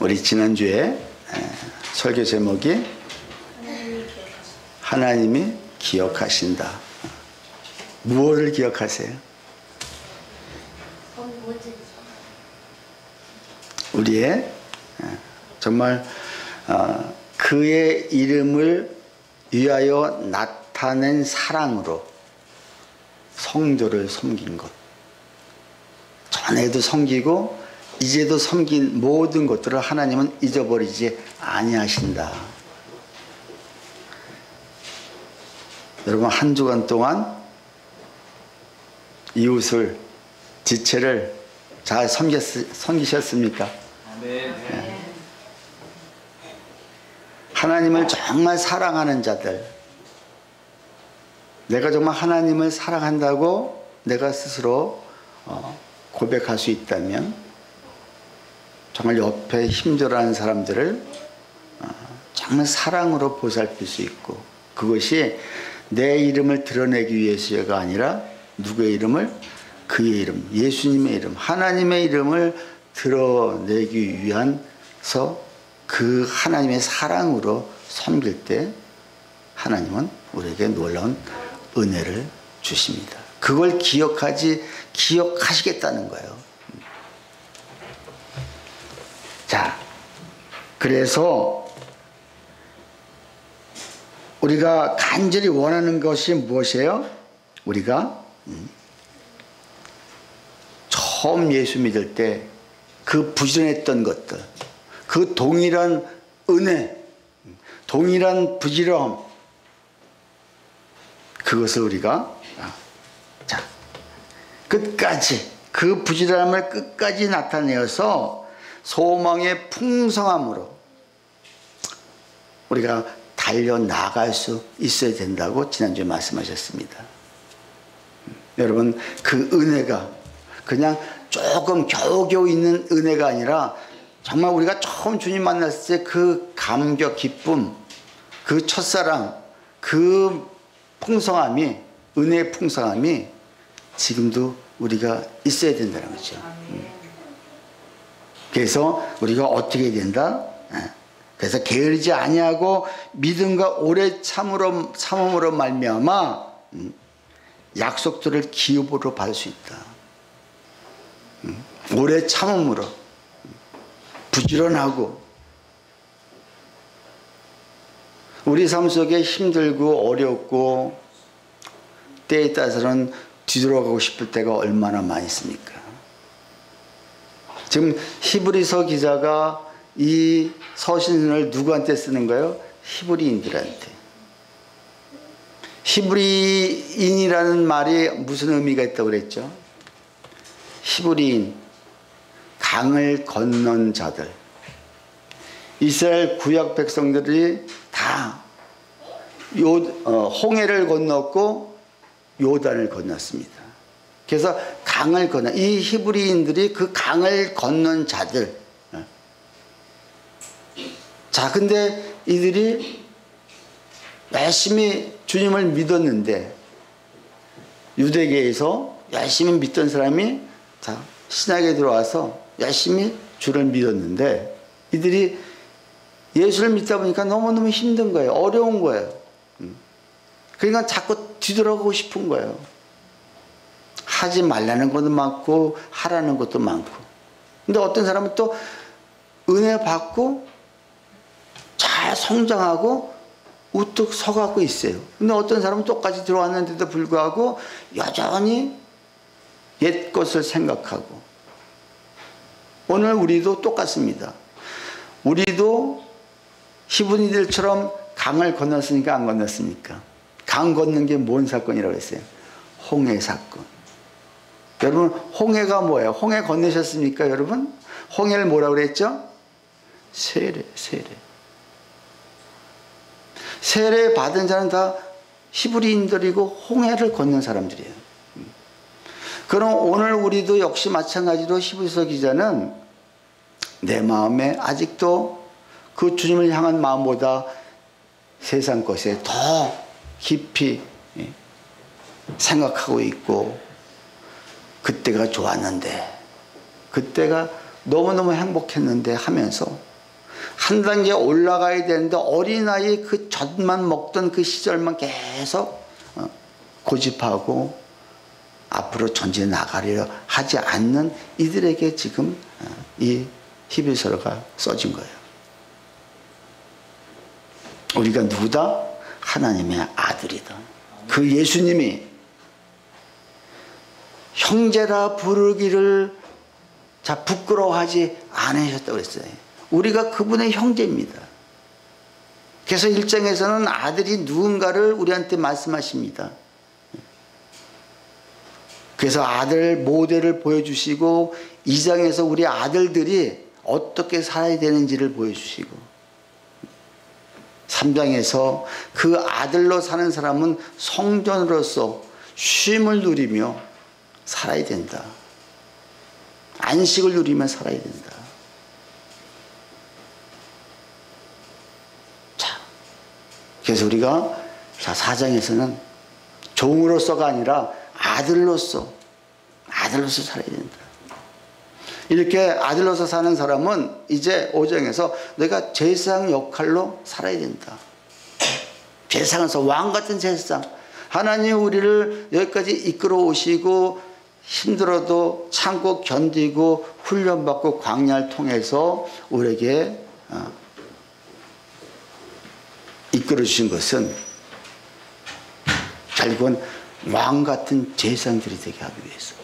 우리 지난주에 설교 제목이 하나님이 기억하신다. 무엇을 기억하세요? 우리의 정말 그의 이름을 위하여 나타낸 사랑으로 성도를 섬긴 것, 전에도 섬기고 이제도 섬긴 모든 것들을 하나님은 잊어버리지 아니하신다. 여러분, 한 주간 동안 이웃을, 지체를 잘 섬기셨습니까? 네. 하나님을 정말 사랑하는 자들, 내가 정말 하나님을 사랑한다고 내가 스스로 고백할 수 있다면 정말 옆에 힘들어하는 사람들을 정말 사랑으로 보살필 수 있고, 그것이 내 이름을 드러내기 위해서가 아니라 누구의 이름을? 그의 이름, 예수님의 이름, 하나님의 이름을 드러내기 위해서 그 하나님의 사랑으로 섬길 때 하나님은 우리에게 놀라운 은혜를 주십니다. 그걸 기억하시겠다는 거예요. 자, 그래서 우리가 간절히 원하는 것이 무엇이에요? 우리가 처음 예수 믿을 때 그 부지런했던 것들, 그 동일한 은혜, 동일한 부지런함, 그것을 우리가 끝까지, 그 부지런함을 끝까지 나타내어서 소망의 풍성함으로 우리가 달려나갈 수 있어야 된다고 지난주에 말씀하셨습니다. 여러분, 그 은혜가 그냥 조금 겨우겨우 있는 은혜가 아니라 정말 우리가 처음 주님 만났을 때 그 감격, 기쁨, 그 첫사랑, 그 풍성함이, 은혜의 풍성함이 지금도 우리가 있어야 된다는 거죠. 그래서 우리가 어떻게 된다? 그래서 게으르지 아니하고 믿음과 오래 참음으로 말미암아 약속들을 기업으로 받을 수 있다. 오래 참음으로, 부지런하고, 우리 삶 속에 힘들고 어렵고 때에 따라서는 뒤돌아가고 싶을 때가 얼마나 많이 있습니까? 지금 히브리서 기자가 이 서신을 누구한테 쓰는 거예요? 히브리인들한테. 히브리인이라는 말이 무슨 의미가 있다고 그랬죠? 히브리인, 강을 건넌 자들. 이스라엘 구약 백성들이 다 홍해를 건넜고 요단을 건넜습니다. 그래서 강을 건너, 이 히브리인들이 그 강을 건넌 자들. 자, 근데 이들이 열심히 주님을 믿었는데, 유대계에서 열심히 믿던 사람이 자, 신약에 들어와서 열심히 주를 믿었는데, 이들이 예수를 믿다 보니까 너무너무 힘든 거예요. 어려운 거예요. 그러니까 자꾸 뒤돌아가고 싶은 거예요. 하지 말라는 것도 많고 하라는 것도 많고. 근데 어떤 사람은 또 은혜 받고 잘 성장하고 우뚝 서가고 있어요. 근데 어떤 사람은 똑같이 들어왔는데도 불구하고 여전히 옛 것을 생각하고. 오늘 우리도 똑같습니다. 우리도 히브리들처럼 강을 건넜으니까 안 건넜습니까? 강 건넌 게 뭔 사건이라고 했어요? 홍해 사건. 여러분, 홍해가 뭐예요? 홍해 건너셨습니까, 여러분? 홍해를 뭐라고 그랬죠? 세례. 세례 받은 자는 다 히브리인들이고 홍해를 건넌 사람들이에요. 그럼 오늘 우리도 역시 마찬가지로 히브리서 기자는 내 마음에 아직도 그 주님을 향한 마음보다 세상 것에 더 깊이 생각하고 있고, 그때가 좋았는데, 그때가 너무너무 행복했는데 하면서 한 단계 올라가야 되는데 어린아이 그 젖만 먹던 그 시절만 계속 고집하고 앞으로 전진해 나가려 하지 않는 이들에게 지금 이 히브리서가 써진 거예요. 우리가 누구다? 하나님의 아들이다. 그 예수님이 형제라 부르기를 부끄러워하지 않으셨다고 그랬어요. 우리가 그분의 형제입니다. 그래서 1장에서는 아들이 누군가를 우리한테 말씀하십니다. 그래서 아들 모델을 보여주시고 2장에서 우리 아들들이 어떻게 살아야 되는지를 보여주시고 3장에서 그 아들로 사는 사람은 성전으로서 쉼을 누리며 살아야 된다. 안식을 누리며 살아야 된다. 자, 그래서 우리가 4장에서는 종으로서가 아니라 아들로서 살아야 된다. 이렇게 아들로서 사는 사람은 이제 5장에서 내가 제사장 역할로 살아야 된다. 제사장에서 왕같은 제사장. 하나님 우리를 여기까지 이끌어 오시고 힘들어도 참고 견디고 훈련받고 광야를 통해서 우리에게 이끌어 주신 것은 결국은 왕같은 제사장들이 되게 하기 위해서.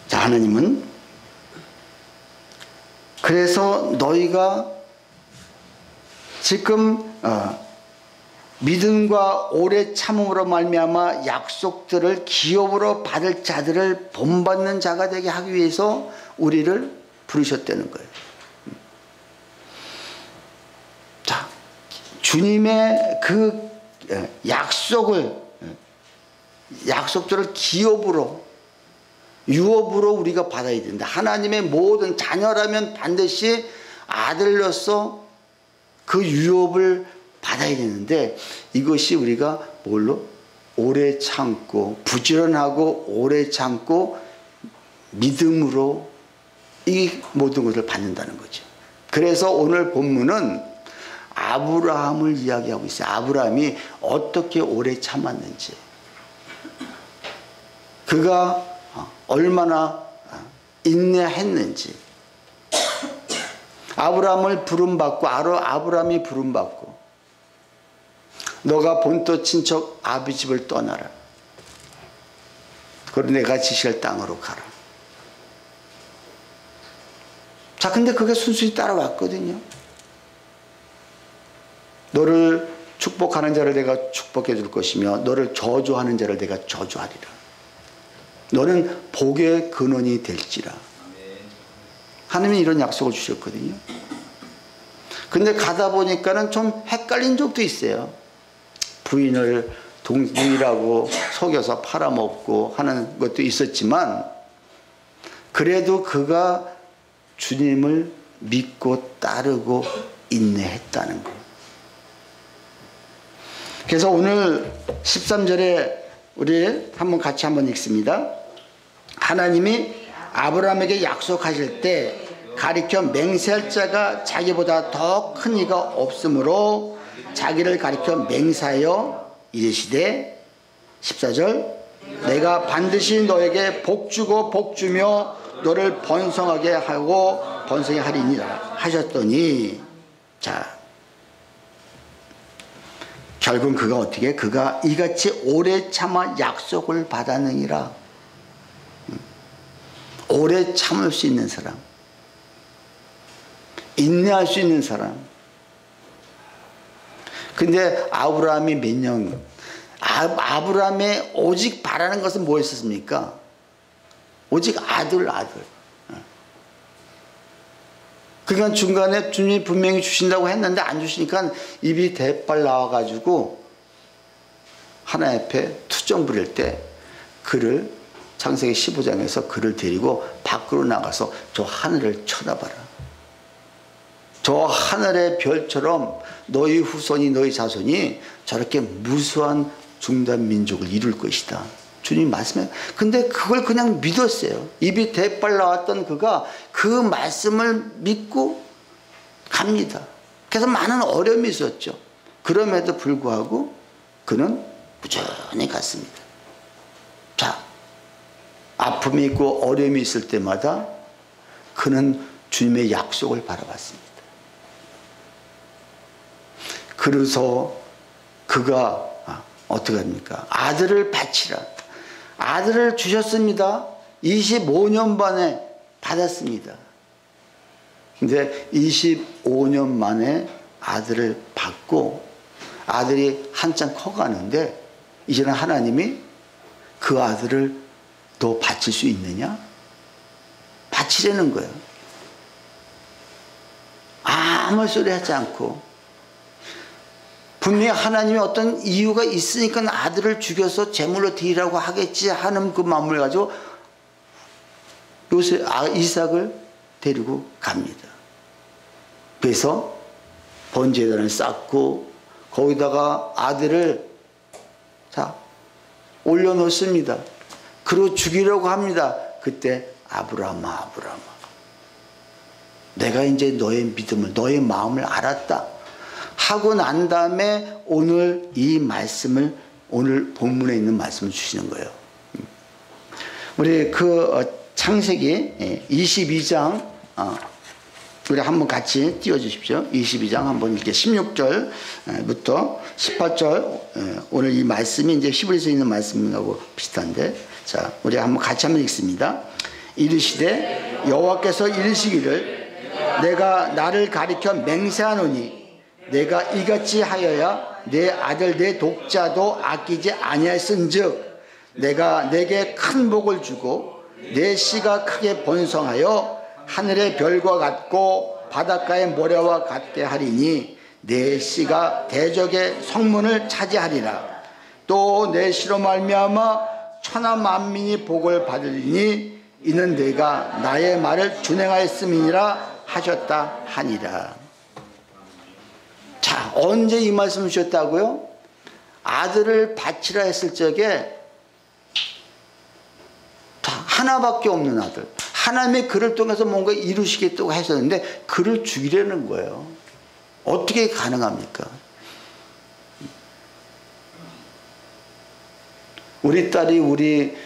자, 하나님은 그래서 너희가 지금 믿음과 오래 참음으로 말미암아 약속들을 기업으로 받을 자들을 본받는 자가 되게 하기 위해서 우리를 부르셨다는 거예요. 자, 주님의 그 약속들을 기업으로 유업으로 우리가 받아야 된다. 하나님의 모든 자녀라면 반드시 아들로서 그 유업을 받아야 되는데 이것이 우리가 뭘로? 오래 참고 부지런하고 오래 참고 믿음으로 이 모든 것을 받는다는 거죠. 그래서 오늘 본문은 아브라함을 이야기하고 있어요. 아브라함이 어떻게 오래 참았는지, 그가 얼마나 인내했는지. 아브라함을 부름받고 아브라함이 부름받고 너가 본토 친척 아비 집을 떠나라. 그리고 내가 지시할 땅으로 가라. 자, 근데 그게 순순히 따라왔거든요. 너를 축복하는 자를 내가 축복해 줄 것이며 너를 저주하는 자를 내가 저주하리라. 너는 복의 근원이 될지라. 하나님이 이런 약속을 주셨거든요. 근데 가다 보니까는 좀 헷갈린 적도 있어요. 부인을 동생이라고 속여서 팔아먹고 하는 것도 있었지만 그래도 그가 주님을 믿고 따르고 인내했다는 거예요. 그래서 오늘 13절에 우리 같이 한번 읽습니다. 하나님이 아브라함에게 약속하실 때 가리켜 맹세할 자가 자기보다 더 큰 이가 없으므로 자기를 가리켜 맹세하여 이르시되 14절 내가 반드시 너에게 복주고 복주며 너를 번성하게 하고 번성하게 하리니라 하셨더니, 자, 결국은 그가 어떻게? 그가 이같이 오래 참아 약속을 받았느니라. 오래 참을 수 있는 사람, 인내할 수 있는 사람. 근데 아브라함이 몇 년, 아브라함의 오직 바라는 것은 뭐였습니까? 오직 아들. 그러니까 중간에 주님이 분명히 주신다고 했는데 안 주시니까 입이 대빨 나와가지고 하나님 앞에 투정 부릴 때 그를 창세기 15장에서 그를 데리고 밖으로 나가서 저 하늘을 쳐다봐라. 저 하늘의 별처럼 너희 후손이 너희 자손이 저렇게 무수한 중단 민족을 이룰 것이다. 주님 말씀에. 근데 그걸 그냥 믿었어요. 입이 대빨 나왔던 그가 그 말씀을 믿고 갑니다. 그래서 많은 어려움이 있었죠. 그럼에도 불구하고 그는 꾸준히 갔습니다. 자, 아픔이 있고 어려움이 있을 때마다 그는 주님의 약속을 바라봤습니다. 그래서 그가 어떻게 합니까? 아들을 바치라. 아들을 주셨습니다. 25년 만에 받았습니다. 근데 25년 만에 아들을 받고 아들이 한참 커가는데 이제는 하나님이 그 아들을 너 바칠 수 있느냐? 바치려는 거예요. 아무 소리 하지 않고 분명히 하나님이 어떤 이유가 있으니까 아들을 죽여서 제물로 드리라고 하겠지 하는 그 마음을 가지고 이삭을 데리고 갑니다. 그래서 번제단을 쌓고 거기다가 아들을 올려놓습니다. 그리고 죽이려고 합니다. 그때 아브라함아 내가 이제 너의 믿음을 너의 마음을 알았다 하고 난 다음에 오늘 이 말씀을 오늘 본문에 있는 말씀을 주시는 거예요. 우리 창세기 22장 우리 한번 같이 띄워주십시오. 22장 한번 이렇게 16절부터 18절 오늘 이 말씀이 이제 히브리서에 있는 말씀하고 비슷한데 자 우리 한번 같이 한번 읽습니다. 이르시되 여호와께서 이르시기를 내가 나를 가리켜 맹세하노니 내가 이같이 하여야 내 아들 내 독자도 아끼지 아니하였은즉 내가 내게 큰 복을 주고 내 씨가 크게 번성하여 하늘의 별과 같고 바닷가의 모래와 같게 하리니 내 씨가 대적의 성문을 차지하리라. 또 내 씨로 말미암아 천하 만민이 복을 받으리니 이는 내가 나의 말을 준행하였음이니라 하셨다 하니라. 자, 언제 이 말씀을 주셨다고요? 아들을 바치라 했을 적에 하나밖에 없는 아들, 하나님의 그를 통해서 뭔가 이루시겠다고 하셨는데 그를 죽이려는 거예요. 어떻게 가능합니까? 우리 딸이 우리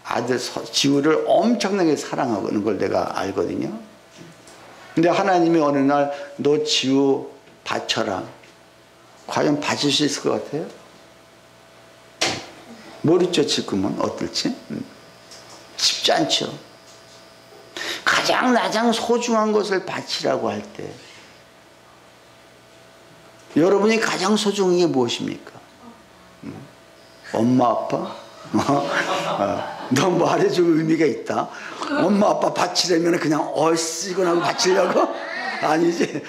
아들 지우를 엄청나게 사랑하는 걸 내가 알거든요. 근데 하나님이 어느 날 너 지우 바쳐라. 과연 바칠 수 있을 것 같아요? 모르죠. 지금은 어떨지? 쉽지 않죠. 가장 소중한 것을 바치라고 할 때 여러분이 가장 소중한 게 무엇입니까? 엄마 아빠? 너 말해줄 의미가 있다. 엄마 아빠 바치려면 그냥 얼씨구나 바치려고? 아니지.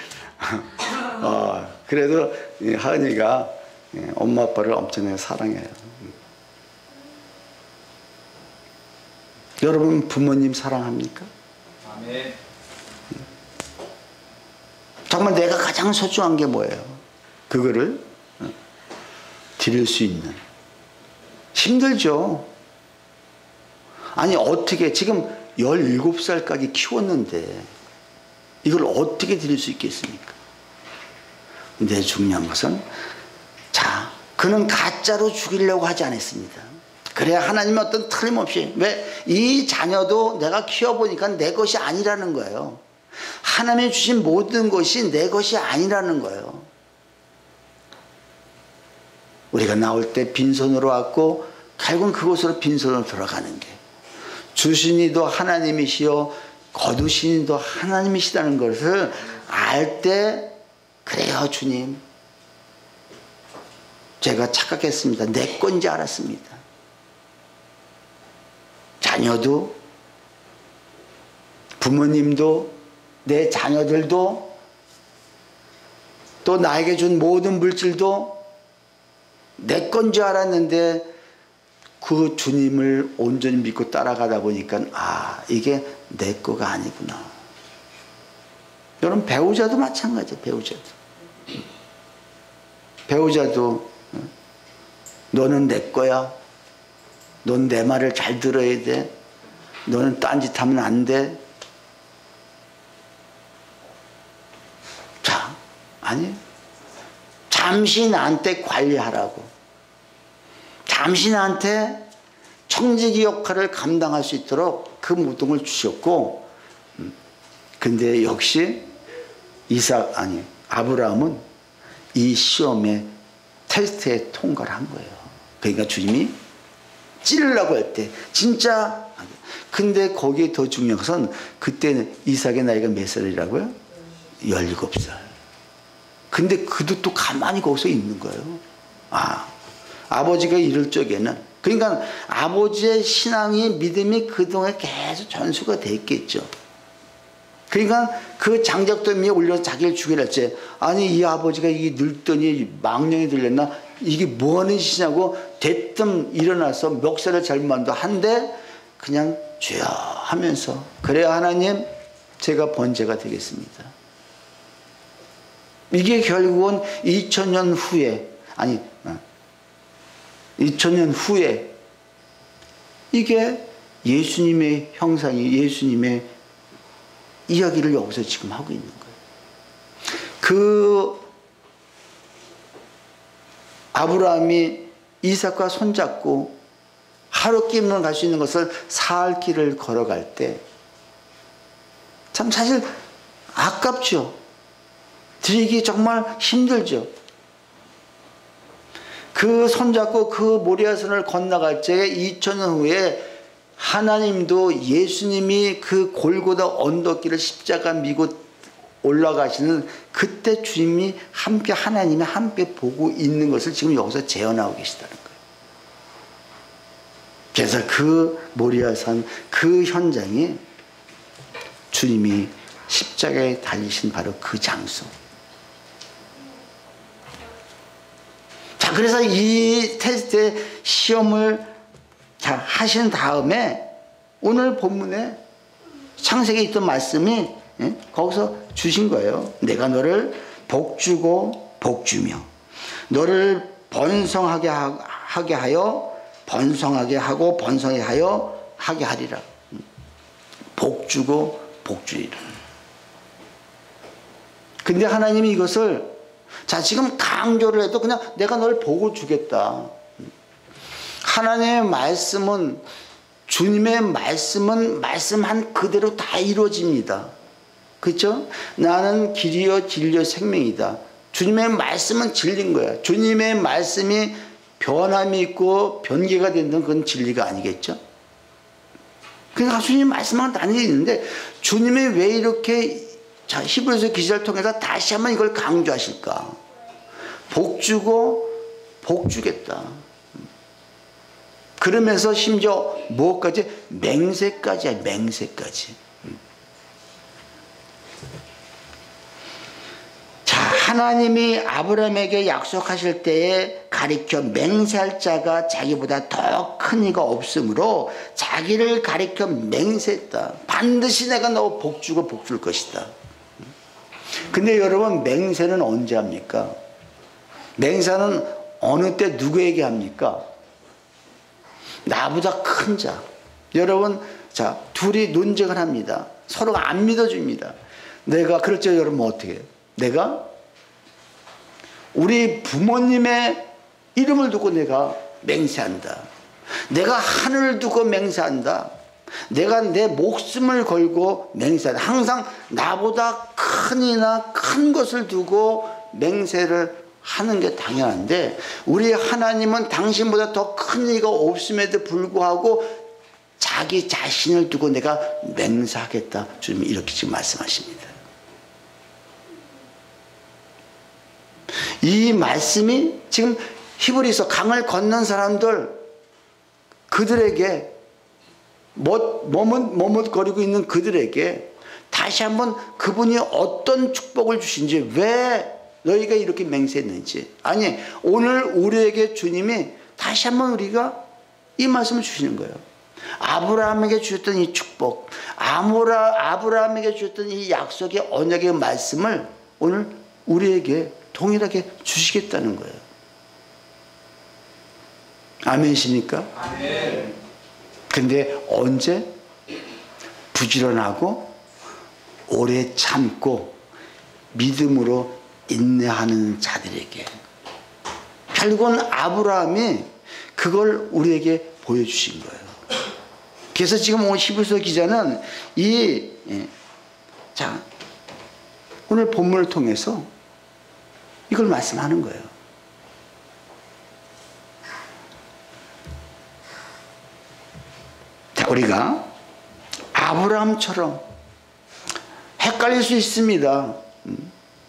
그래도 하은이가 엄마 아빠를 엄청나게 사랑해요. 여러분 부모님 사랑합니까? 아멘. 정말 내가 가장 소중한 게 뭐예요? 그거를 드릴 수 있는. 힘들죠. 아니 어떻게 지금 17살까지 키웠는데 이걸 어떻게 드릴 수 있겠습니까? 근데 중요한 것은 자 그는 가짜로 죽이려고 하지 않았습니다. 그래야 하나님은 어떤 틀림없이 왜 이 자녀도 내가 키워보니까 내 것이 아니라는 거예요. 하나님이 주신 모든 것이 내 것이 아니라는 거예요. 우리가 나올 때 빈손으로 왔고 결국은 그곳으로 빈손으로 돌아가는 게 주신 이도 하나님이시요 거두신 이도 하나님이시다는 것을 알 때 그래요 주님 제가 착각했습니다. 내 건지 알았습니다. 자녀도 부모님도 내 자녀들도 또 나에게 준 모든 물질도 내 건지 알았는데 그 주님을 온전히 믿고 따라가다 보니까 이게 내 거가 아니구나. 여러분 배우자도 마찬가지예요. 배우자도 너는 내 거야. 넌 내 말을 잘 들어야 돼. 너는 딴짓하면 안 돼. 자, 아니, 잠시 나한테 관리하라고. 잠시 나한테 청지기 역할을 감당할 수 있도록 그 무덤을 주셨고, 근데 역시 아브라함은 이 시험에 테스트에 통과를 한 거예요. 그러니까 주님이 찌르려고 할 때 진짜. 근데 거기에 더 중요한 것은 그때는 이삭의 나이가 몇 살이라고요? 17살. 근데 그도 또 가만히 거기서 있는 거예요. 아버지가 이럴 적에는, 그러니까 아버지의 신앙이, 믿음이 그동안 계속 전수가 됐겠죠. 그러니까 그 장작더미에 올려서 자기를 죽이려 했지. 아니, 이 아버지가 이게 늙더니 망령이 들렸나? 이게 뭐 하는 짓이냐고 대뜸 일어나서 멱살을 잘만도 한데 그냥 주여 하면서, 그래야 하나님 제가 번제가 되겠습니다. 이게 결국은 2000년 후에 이게 예수님의 형상이, 예수님의 이야기를 여기서 지금 하고 있는 거예요. 그 아브라함이 이삭과 손잡고 하룻길만 갈 수 있는 것을 사흘 길을 걸어갈 때 참 사실 아깝죠. 드리기 정말 힘들죠. 그 손잡고 그 모리아산을 건너갈 때 2000년 후에 하나님도 예수님이 그 골고다 언덕길을 십자가 미고 올라가시는 그때 주님이 함께, 하나님이 함께 보고 있는 것을 지금 여기서 재현하고 계시다는 거예요. 그래서 그 모리아산 그 현장이 주님이 십자가에 달리신 바로 그 장소. 자, 그래서 이 테스트의 시험을 하신 다음에 오늘 본문에 창세기에 있던 말씀이 거기서 주신 거예요. 내가 너를 복주고 복주며 너를 번성하게 하여 번성하게 하고 번성하게 하여 하게 하리라. 복주고 복주리라. 근데 하나님이 이것을 지금 강조를 해도 그냥 내가 너를 복을 주겠다. 하나님의 말씀은, 주님의 말씀은 말씀한 그대로 다 이루어집니다. 그렇죠? 나는 길이요 진리요 생명이다. 주님의 말씀은 진리인 거야. 주님의 말씀이 변함이 있고 변개가 된다는 그건 진리가 아니겠죠? 그러니까 주님 말씀은 다른 게 있는데 주님이 왜 이렇게 히브리서 기자를 통해서 다시 한번 이걸 강조하실까? 복주고 복주겠다. 그러면서 심지어 뭐까지? 맹세까지야, 맹세까지. 자, 하나님이 아브라함에게 약속하실 때에 가리켜 맹세할 자가 자기보다 더 큰 이가 없으므로 자기를 가리켜 맹세했다. 반드시 내가 너 복주고 복줄 것이다. 근데 여러분, 맹세는 언제 합니까? 맹세는 어느 때 누구에게 합니까? 나보다 큰 자. 여러분, 둘이 논쟁을 합니다. 서로가 안 믿어줍니다. 내가, 그렇죠, 여러분, 어떻게 해요? 내가 우리 부모님의 이름을 두고 내가 맹세한다. 내가 하늘을 두고 맹세한다. 내가 내 목숨을 걸고 맹세한다. 항상 나보다 큰 이나 큰 것을 두고 맹세를 하는 게 당연한데, 우리 하나님은 당신보다 더 큰 이가 없음에도 불구하고 자기 자신을 두고 내가 맹세하겠다. 주님이 이렇게 지금 말씀하십니다. 이 말씀이 지금 히브리서 강을 건넌 사람들, 그들에게 머뭇거리고 있는 그들에게 다시 한번 그분이 어떤 축복을 주신지, 왜 너희가 이렇게 맹세했는지, 아니 오늘 우리에게 주님이 다시 한번 우리가 이 말씀을 주시는 거예요. 아브라함에게 주셨던 이 축복, 아브라함에게 주셨던 이 약속의 언약의 말씀을 오늘 우리에게 동일하게 주시겠다는 거예요. 아멘이십니까? 아멘. 근데 언제? 부지런하고 오래 참고 믿음으로 인내하는 자들에게. 결국은 아브라함이 그걸 우리에게 보여주신 거예요. 그래서 지금 오늘 히브리서 기자는 오늘 본문을 통해서 이걸 말씀하는 거예요. 자, 우리가 아브라함처럼 헷갈릴 수 있습니다.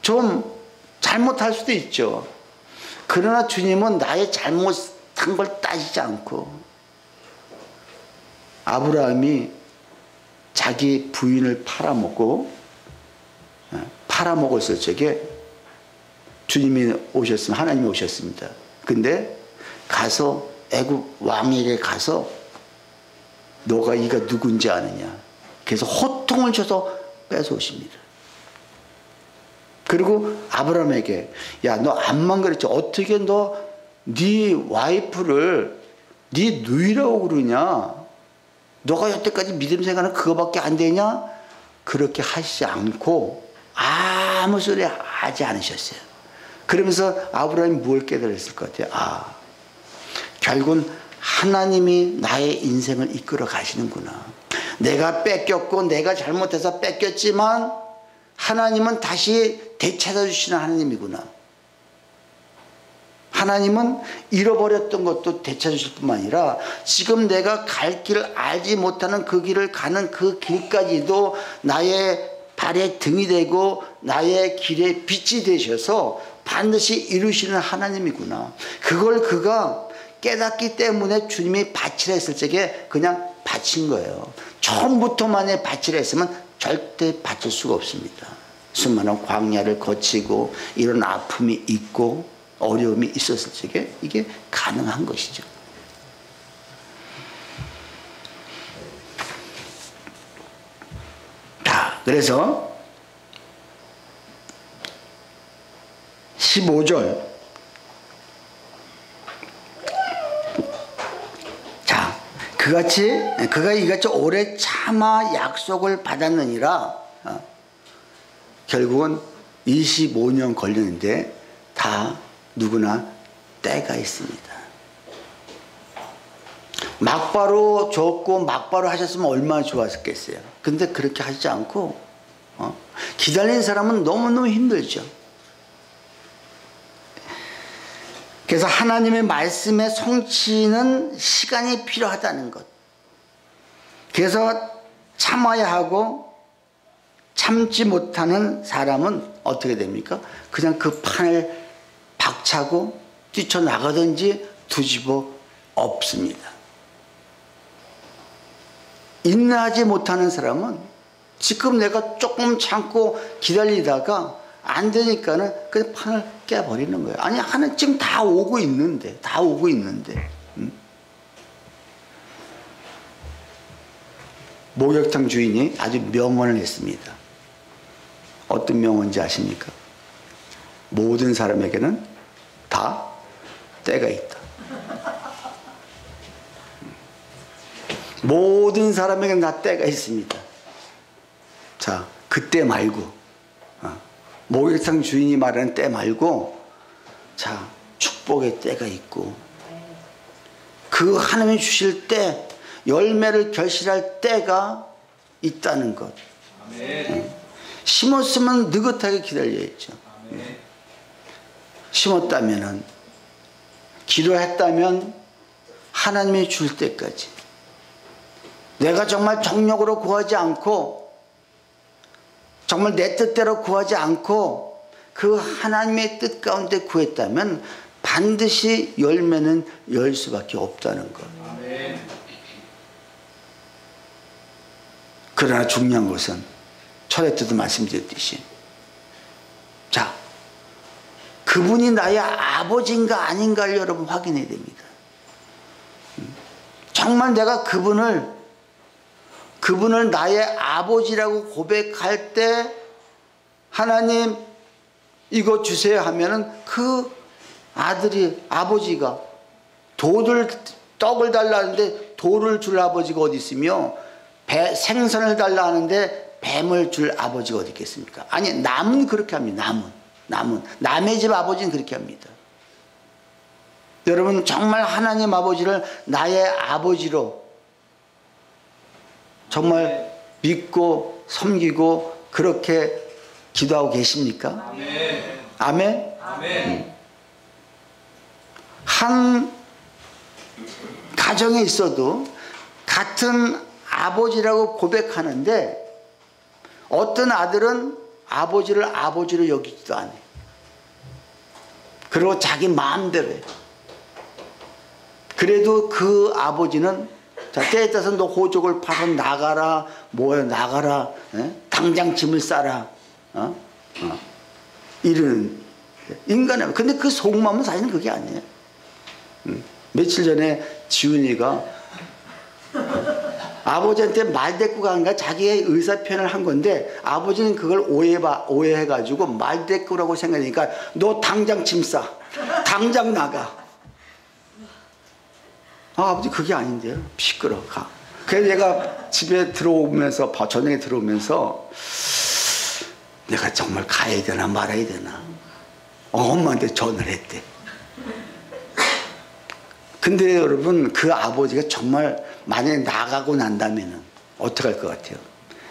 좀 잘못할 수도 있죠. 그러나 주님은 나의 잘못한 걸 따지지 않고, 아브라함이 자기 부인을 팔아먹었을 적에 주님이 오셨습니다. 하나님이 오셨습니다. 근데 가서 애굽 왕에게 가서 너가 이가 누군지 아느냐. 그래서 호통을 줘서 뺏어오십니다. 그리고 아브라함에게, 야, 너 암만 그랬지 어떻게 네 와이프를 네 누이라고 그러냐? 너가 여태까지 믿음 생활은 그거밖에 안 되냐? 그렇게 하시지 않고 아무 소리 하지 않으셨어요. 그러면서 아브라함이 뭘 깨달았을 것 같아요? 결국은 하나님이 나의 인생을 이끌어 가시는구나. 내가 뺏겼고 내가 잘못해서 뺏겼지만 하나님은 다시 되찾아 주시는 하나님이구나. 하나님은 잃어버렸던 것도 되찾아 주실 뿐만 아니라 지금 내가 갈 길을 알지 못하는 그 길을 가는 그 길까지도 나의 발의 등이 되고 나의 길의 빛이 되셔서 반드시 이루시는 하나님이구나. 그걸 그가 깨닫기 때문에 주님이 바치라 했을 적에 그냥 바친 거예요. 처음부터 만약에 바치라 했으면 절대 바칠 수가 없습니다. 수많은 광야를 거치고 이런 아픔이 있고 어려움이 있었을 적에 이게 가능한 것이죠. 자, 그래서 15절. 자, 그가 이같이 오래 참아 약속을 받았느니라. 결국은 25년 걸렸는데 다 누구나 때가 있습니다. 막바로 줬고 막바로 하셨으면 얼마나 좋았겠어요. 근데 그렇게 하지 않고 기다리는 사람은 너무너무 힘들죠. 그래서 하나님의 말씀의 성취는 시간이 필요하다는 것. 그래서 참아야 하고 참지 못하는 사람은 어떻게 됩니까? 그냥 그 판을 박차고 뛰쳐나가든지 뒤집어 엎습니다. 인내하지 못하는 사람은 지금 내가 조금 참고 기다리다가 안 되니까는 그 판을 깨버리는 거예요. 아니, 하나님 지금 다 오고 있는데. 목욕탕 주인이 아주 명언을 했습니다. 어떤 명언인지 아십니까? 모든 사람에게는 다 때가 있다. 모든 사람에게는 다 때가 있습니다. 자, 그때 말고, 목욕탕 주인이 말하는 때 말고, 자, 축복의 때가 있고, 그 하나님이 주실 때, 열매를 결실할 때가 있다는 것. 심었으면 느긋하게 기다려야죠. 심었다면은, 기도했다면 하나님이 줄 때까지. 내가 정말 정력으로 구하지 않고, 정말 내 뜻대로 구하지 않고 그 하나님의 뜻 가운데 구했다면 반드시 열매는 열 수밖에 없다는 것. 아멘. 그러나 중요한 것은 철회 때도 말씀드렸듯이, 자, 그분이 나의 아버지인가 아닌가를 여러분 확인해야 됩니다. 정말 내가 그분을 나의 아버지라고 고백할 때 하나님 이거 주세요 하면은 그 아버지가 떡을 달라 하는데 돌을 줄 아버지가 어디 있으며 생선을 달라 하는데 뱀을 줄 아버지가 어디 있겠습니까? 아니, 남은 그렇게 합니다. 남의 집 아버지는 그렇게 합니다. 여러분, 정말 하나님 아버지를 나의 아버지로 정말 믿고 섬기고 그렇게 기도하고 계십니까? 아멘. 아멘? 아멘. 한 가정에 있어도 같은 아버지라고 고백하는데 어떤 아들은 아버지를 아버지로 여기지도 않아요. 그리고 자기 마음대로 해요. 그래도 그 아버지는 때에 따라서 너 호족을 파서 나가라, 나가라, 당장 짐을 싸라, 이런 인간의. 근데 그 속마음은 사실은 그게 아니에요. 며칠 전에 지훈이가 아버지한테 말대꾸 간가 자기의 의사 표현을 한 건데 아버지는 그걸 오해해가지고 말대꾸라고 생각하니까 너 당장 짐 싸, 당장 나가. 아버지 그게 아닌데요. 시끄러 가. 그래서 내가 집에 들어오면서 저녁에 들어오면서 내가 정말 가야 되나 말아야 되나 엄마한테 전화를 했대. 근데 여러분, 그 아버지가 정말 만약에 나가고 난다면은 어떻게 할 것 같아요?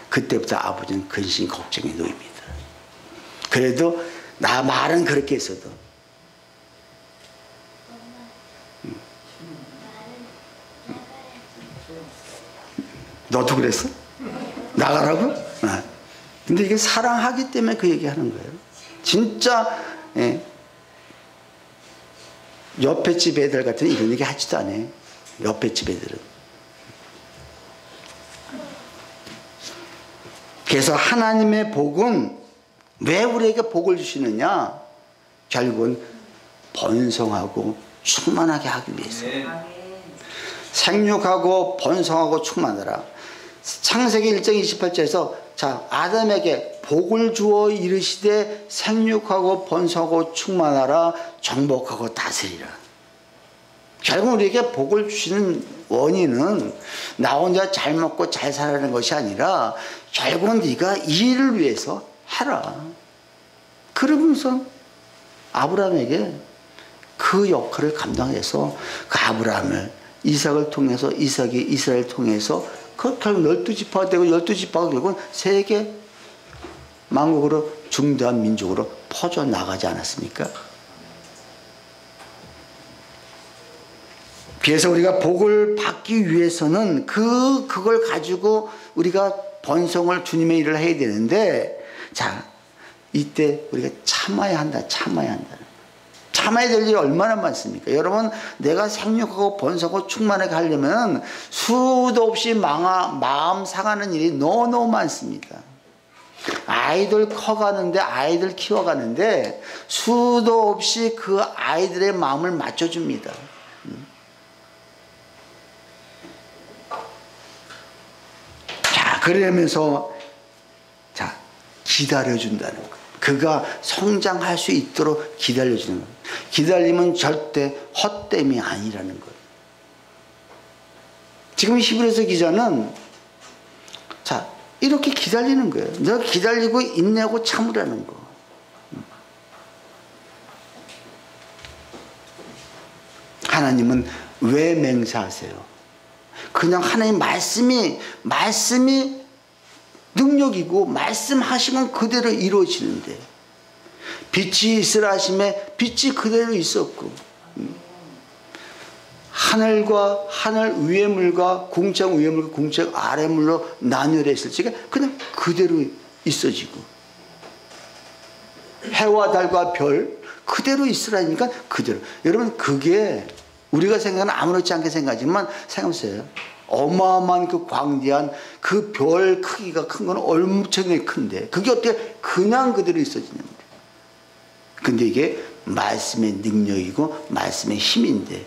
그때부터 아버지는 근심 걱정에 놓입니다. 그래도 나 말은 그렇게 했어도 너도 그랬어? 나가라고? 근데 이게 사랑하기 때문에 그 얘기하는 거예요. 진짜 옆에 집 애들 같은 이런 얘기 하지도 않아요. 옆에 집 애들은. 그래서 하나님의 복은 왜 우리에게 복을 주시느냐? 결국은 번성하고 충만하게 하기 위해서. 생육하고 번성하고 충만하라. 창세기 1장 28절에서 자, 아담에게 복을 주어 이르시되 생육하고 번성하고 충만하라, 정복하고 다스리라. 결국 우리에게 복을 주시는 원인은 나 혼자 잘 먹고 잘 살아가는 것이 아니라 결국은 네가 이 일을 위해서 해라. 그러면서 아브라함에게 그 역할을 감당해서 그 아브라함을 이삭을 통해서 이삭이 이스라엘을 통해서 그 결국 12지파가 되고 12지파가 결국은 세계 만국으로 중대한 민족으로 퍼져나가지 않았습니까? 그래서 우리가 복을 받기 위해서는 그걸 가지고 우리가 번성을 주님의 일을 해야 되는데, 자, 이때 우리가 참아야 한다. 참아야 될 일이 얼마나 많습니까? 여러분, 내가 생육하고 번성하고 충만하게 하려면 수도 없이 마음 상하는 일이 너무 많습니다. 아이들 커가는데, 아이들 키워가는데 수도 없이 그 아이들의 마음을 맞춰줍니다. 자, 그러면서 자, 기다려준다는 거. 그가 성장할 수 있도록 기다려주는 거예요. 기다림은 절대 헛됨이 아니라는 거예요. 지금 히브리서 기자는 자, 이렇게 기다리는 거예요. 내가 기다리고 인내하고 참으라는 거. 하나님은 왜 맹세하세요? 그냥 하나님 말씀이 능력이고 말씀하시면 그대로 이루어지는데, 빛이 있으라 하심에 빛이 그대로 있었고, 하늘과 하늘 위의 물과 궁창 위의 물과 궁창 아래 물로 나뉘어졌을 적에 그냥 그대로 있어지고, 해와 달과 별 그대로 있으라니까 그대로. 여러분, 그게 우리가 생각하는 아무렇지 않게 생각하지만 생각해보세요. 어마어마한 그 광대한 그 별 크기가 큰 건 엄청나게 큰데 그게 어떻게 그냥 그대로 있어지냐면, 근데 이게 말씀의 능력이고 말씀의 힘인데,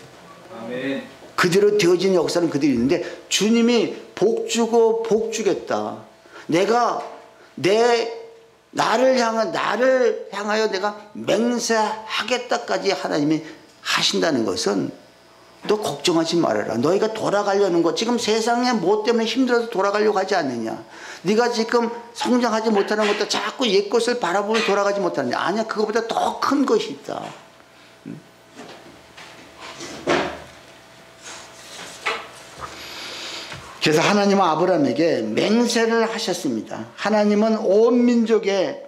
아멘. 그대로 되어진 역사는 그대로 있는데 주님이 복 주고 복 주겠다, 내가 나를 향하여 내가 맹세하겠다까지 하나님이 하신다는 것은 너 걱정하지 말아라. 너희가 돌아가려는 거 지금 세상에 뭐 때문에 힘들어서 돌아가려고 하지 않느냐. 네가 지금 성장하지 못하는 것도 자꾸 옛 것을 바라보며 돌아가지 못하느냐. 아니야, 그거보다 더 큰 것이 있다. 그래서 하나님은 아브라함에게 맹세를 하셨습니다. 하나님은 온 민족의,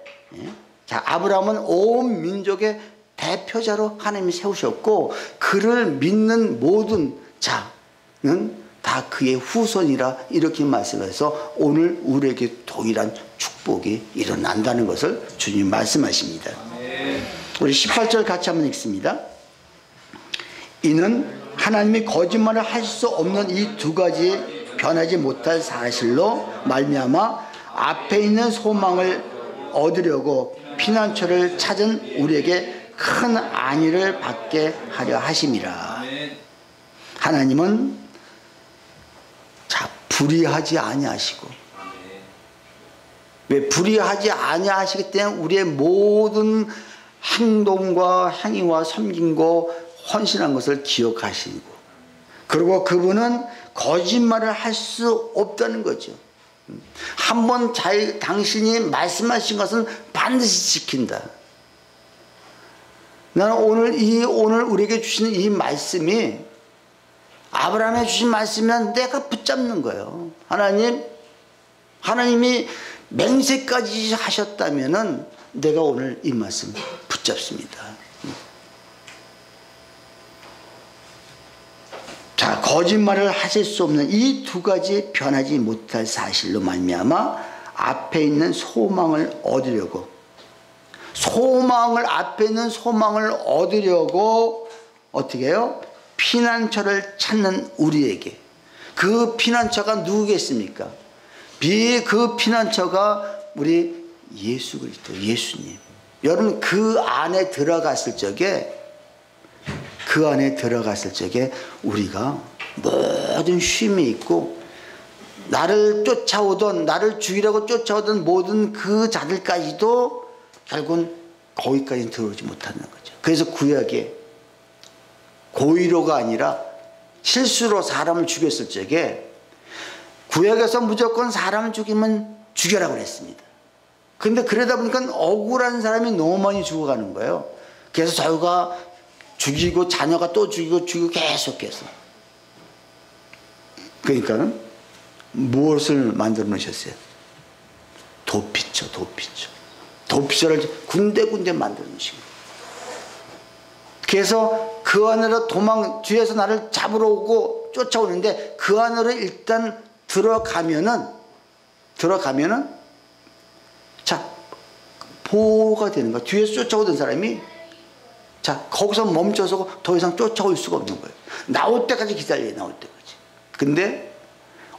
자, 아브라함은 온 민족의 대표자로 하나님이 세우셨고, 그를 믿는 모든 자는 다 그의 후손이라 이렇게 말씀해서 오늘 우리에게 동일한 축복이 일어난다는 것을 주님 말씀하십니다. 우리 18절 같이 한번 읽습니다. 이는 하나님이 거짓말을 할 수 없는 이 두 가지 변하지 못할 사실로 말미암아 앞에 있는 소망을 얻으려고 피난처를 찾은 우리에게 큰 안위를 받게 하려 하심이라. 하나님은 불의하지 아니하시고, 왜 불의하지 아니하시기 때문에 우리의 모든 행동과 행위와 섬김고 헌신한 것을 기억하시고, 그리고 그분은 거짓말을 할 수 없다는 거죠. 한번 당신이 말씀하신 것은 반드시 지킨다. 나는 오늘 우리에게 주시는 이 말씀이 아브라함에 주신 말씀이면 내가 붙잡는 거예요. 하나님이 맹세까지 하셨다면은 내가 오늘 이 말씀 붙잡습니다. 자, 거짓말을 하실 수 없는 이 두 가지 변하지 못할 사실로 말미암아 앞에 있는 소망을 얻으려고, 앞에 있는 소망을 얻으려고 어떻게 해요? 피난처를 찾는 우리에게. 그 피난처가 누구겠습니까? 그 피난처가 우리 예수 그리스도, 예수님. 여러분, 그 안에 들어갔을 적에 우리가 모든 쉼이 있고, 나를 죽이려고 쫓아오던 모든 그 자들까지도 결국은 거기까지 들어오지 못하는 거죠. 그래서 구약에 고의로가 아니라 실수로 사람을 죽였을 적에 구약에서 무조건 사람을 죽이면 죽여라고 그랬습니다. 근데 그러다 보니까 억울한 사람이 너무 많이 죽어가는 거예요. 그래서 자유가 죽이고 자녀가 또 죽이고 계속해서. 그러니까 무엇을 만들어 놓으셨어요? 도피처를 군데군데 만들어 놓으신 거예요. 그래서 그 안으로 뒤에서 나를 잡으러 오고 쫓아오는데 그 안으로 일단 들어가면은 자, 보호가 되는 거야. 뒤에서 쫓아오던 사람이 자, 거기서 멈춰서 더 이상 쫓아올 수가 없는 거예요. 나올 때까지 기다려요. 나올 때까지. 근데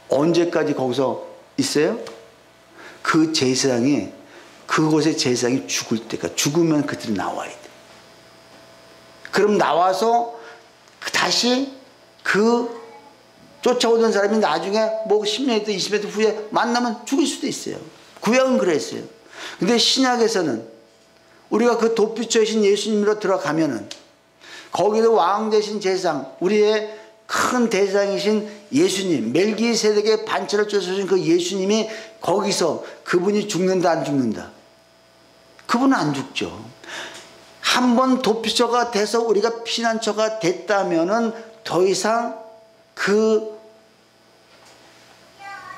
언제까지 거기서 있어요? 그곳의 제사장이 죽을 때까지. 죽으면 그들이 나와야 돼. 그럼 나와서 다시 쫓아오던 사람이 나중에 뭐 10년이든 20년이든 후에 만나면 죽일 수도 있어요. 구약은 그랬어요. 근데 신약에서는 우리가 그 도피처이신 예수님으로 들어가면은 거기도 왕 대신 제사장, 우리의 큰 대장이신 예수님, 멜기세덱의 반차를 쫓아오신 그 예수님이 거기서 그분이 죽는다 안 죽는다? 그분은 안 죽죠. 한번 도피처가 돼서 우리가 피난처가 됐다면은 더 이상 그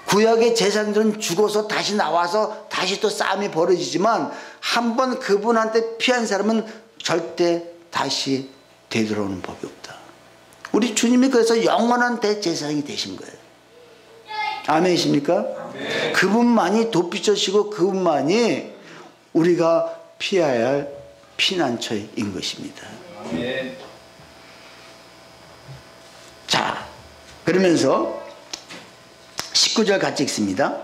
구약의 제사장들은 죽어서 다시 나와서 다시 또 싸움이 벌어지지만 한번 그분한테 피한 사람은 절대 다시 되돌아오는 법이 없다. 우리 주님이 그래서 영원한 대제사장이 되신 거예요. 아멘이십니까? 아멘. 그분만이 도피처시고 그분만이 우리가 피해야 할 피난처인 것입니다. 아멘. 자, 그러면서 19절 같이 읽습니다.